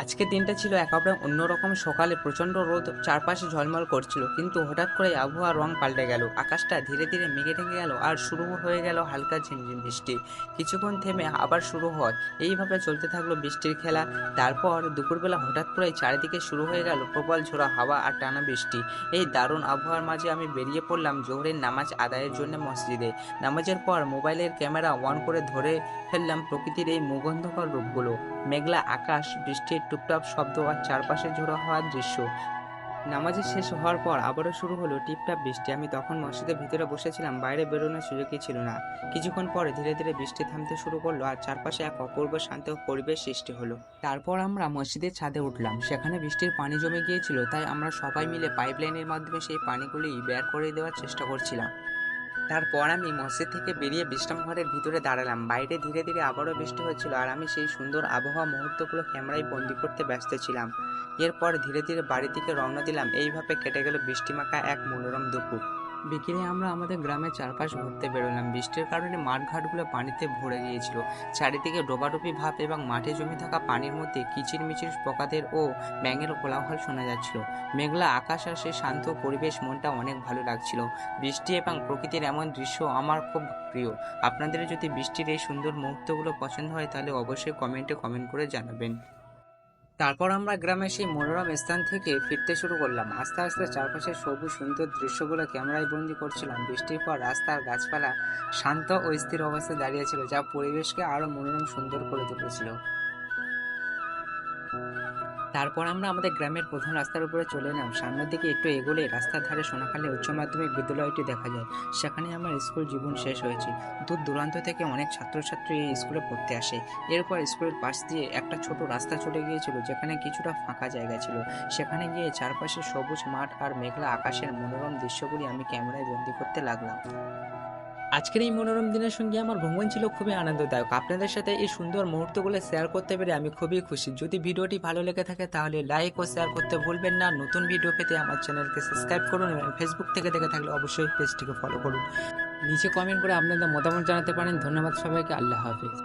আজকের দিনটা ছিল একেবারে অন্যরকম। সকালে প্রচণ্ড রোদ, চারপাশে ঝলমল করছিল, কিন্তু হঠাৎ করে আবহাওয়ার রং পাল্টে গেল। আকাশটা ধীরে ধীরে মেঘে ঢেকে গেল আর শুরু হয়ে গেল হালকা ঝিমঝিম বৃষ্টি। কিছুক্ষণ থেমে আবার শুরু হয়। এইভাবে চলতে থাকলো বৃষ্টির খেলা। তারপর দুপুরবেলা হঠাৎ করে চারিদিকে শুরু হয়ে গেল প্রবল ঝোড়ো হাওয়া আর টানা বৃষ্টি। এই দারুণ আবহাওয়ার মাঝে আমি বেরিয়ে পড়লাম জোহরের নামাজ আদায়ের জন্য মসজিদে। নামাজের পর মোবাইলের ক্যামেরা অন করে ধরে ফেললাম প্রকৃতির এই মুগ্ধকর রূপগুলো। মেঘলা আকাশ, বৃষ্টির টুপটাপ শব্দ আর চারপাশে ঝোড়ো হওয়ার দৃশ্য। নামাজের শেষ হওয়ার পর আবারও শুরু হলো টিপটাপ বৃষ্টি। আমি তখন মসজিদের ভিতরে বসেছিলাম, বাইরে বেরোনোর সুযোগই ছিল না। কিছুক্ষণ পরে ধীরে ধীরে বৃষ্টি থামতে শুরু করলো আর চারপাশে এক অপূর্ব শান্ত পরিবেশ সৃষ্টি হলো। তারপর আমরা মসজিদের ছাদে উঠলাম। সেখানে বৃষ্টির পানি জমে গিয়েছিল, তাই আমরা সবাই মিলে পাইপলাইনের মাধ্যমে সেই পানিগুলি বের করে দেওয়ার চেষ্টা করছিলাম। তারপর আমি মসজিদ থেকে বেরিয়ে বিশ্রাম ঘরের ভিতরে দাঁড়ালাম। বাইরে ধীরে ধীরে আবারও বৃষ্টি হচ্ছিল আর আমি সেই সুন্দর আবহাওয়া মুহূর্তগুলো ক্যামেরায় বন্দি করতে ব্যস্ত ছিলাম। এরপর ধীরে ধীরে বাড়ির দিকে রওনা দিলাম। এইভাবে কেটে গেল বৃষ্টিমাখা এক মনোরম দুপুর। বিকেলে আমরা আমাদের গ্রামের চারপাশ ঘুরতে বেরোলাম। বৃষ্টির কারণে মাঠঘাটগুলো পানিতে ভরে গিয়েছিল। চারিদিকে ডোবাডুবি ভাব এবং মাঠে জমে থাকা পানির মধ্যে কিচিরমিচির পোকাদের ও ব্যাঙের কোলাহল শোনা যাচ্ছিল। মেঘলা আকাশ আর সেই শান্ত পরিবেশ মনটা অনেক ভালো লাগছিল। বৃষ্টি এবং প্রকৃতির এমন দৃশ্য আমার খুব প্রিয়। আপনাদের যদি বৃষ্টির এই সুন্দর মুহূর্তগুলো পছন্দ হয় তাহলে অবশ্যই কমেন্টে কমেন্ট করে জানাবেন। তারপর আমরা গ্রামের সেই মনোরম স্থান থেকে ফিরতে শুরু করলাম। আস্তে আস্তে চারপাশের সবুজ সুন্দর দৃশ্যগুলো ক্যামেরায় বন্দি করছিলাম। বৃষ্টির পর রাস্তার গাছপালা শান্ত ও স্থির অবস্থায় দাঁড়িয়েছিল, যা পরিবেশকে আরো মনোরম সুন্দর করে তুলেছিল। তারপর আমরা আমাদের গ্রামের প্রধান রাস্তার উপরে চলে এলাম। সামনের দিকে একটু এগোলে রাস্তার ধারে সোনাখালী উচ্চ মাধ্যমিক বিদ্যালয়টি দেখা যায়। সেখানে আমার স্কুল জীবন শেষ হয়েছে। দূর দূরান্ত থেকে অনেক ছাত্রছাত্রী এই স্কুলে পড়তে আসে। এরপর স্কুলের পাশ দিয়ে একটা ছোট রাস্তা চলে গিয়েছিল, যেখানে কিছুটা ফাঁকা জায়গা ছিল। সেখানে গিয়ে চারপাশে সবুজ মাঠ আর মেঘলা আকাশের মনোরম দৃশ্যগুলি আমি ক্যামেরায় বন্দি করতে লাগলাম। আজকের এই মনোরম দিনের সঙ্গে আমার ভ্রমণ ছিল খুবই আনন্দদায়ক। আপনাদের সাথে এই সুন্দর মুহূর্তগুলো শেয়ার করতে পেরে আমি খুবই খুশি। যদি ভিডিওটি ভালো লেগে থাকে তাহলে লাইক ও শেয়ার করতে ভুলবেন না। নতুন ভিডিও পেতে আমার চ্যানেলকে সাবস্ক্রাইব করুন এবং ফেসবুক থেকে দেখে থাকলে অবশ্যই পেজটিকে ফলো করুন। নিচে কমেন্ট করে আপনাদের মতামত জানাতে পারেন। ধন্যবাদ সবাইকে। আল্লাহ হাফিজ।